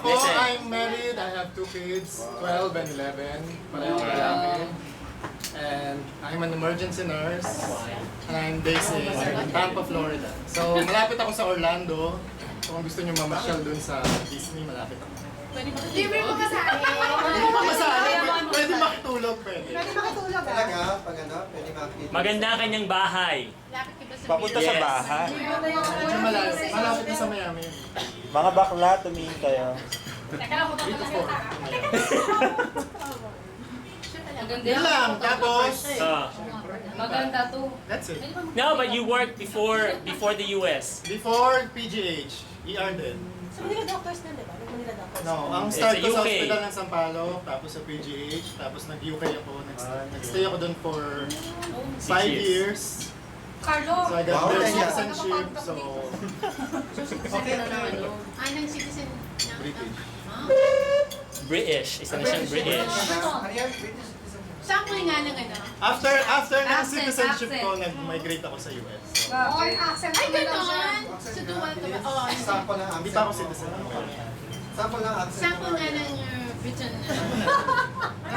Ako, I'm married. I have 2 kids, 12 and 11. Parehong lalaki. And I'm an emergency nurse. And I'm based in Tampa, Florida. So, malapit ako sa Orlando. So, kung gusto nyo mamasyal dun sa Disney, malapit ako. Libre mo masahe. Pwede makasali, pwede makitulog, pwede. Pwede makatulog ah. Talaga, pag ano, pwede makikita. Maganda ang kanyang bahay. Lapit ka ba sa Papunta sa Yes. bahay. Medyo malapit na sa Miami. Mga bakla, tumingin kayo. Teka lang, kung Dito talaga 4. Yun lang, tapos, Maganda to. that's it. No, but you worked before the US. Before PGH, ER din. So, hindi ka doctors na, di ba? Hindi ka doctors. No, ang It's start a ko sa UK. hospital ng Sampaloc, tapos sa PGH, tapos nag-UK ako. Nag-stay ako doon for 5 years. years. Carlo! So I got Wow, their yeah. citizenship, so Okay, okay. Ay, nang citizen ng... British. British. Isa na siyang British. Ano yan? British citizen. Sample nga ng ano. After ng Accent, citizenship accent. ko, nag-migrate ako sa US. Or accent. Ay, ganon! So, dual ka ba? Oo. Sample ng Hindi accent. pa ako citizen. Sample ng accent. Sample nga ng Britain.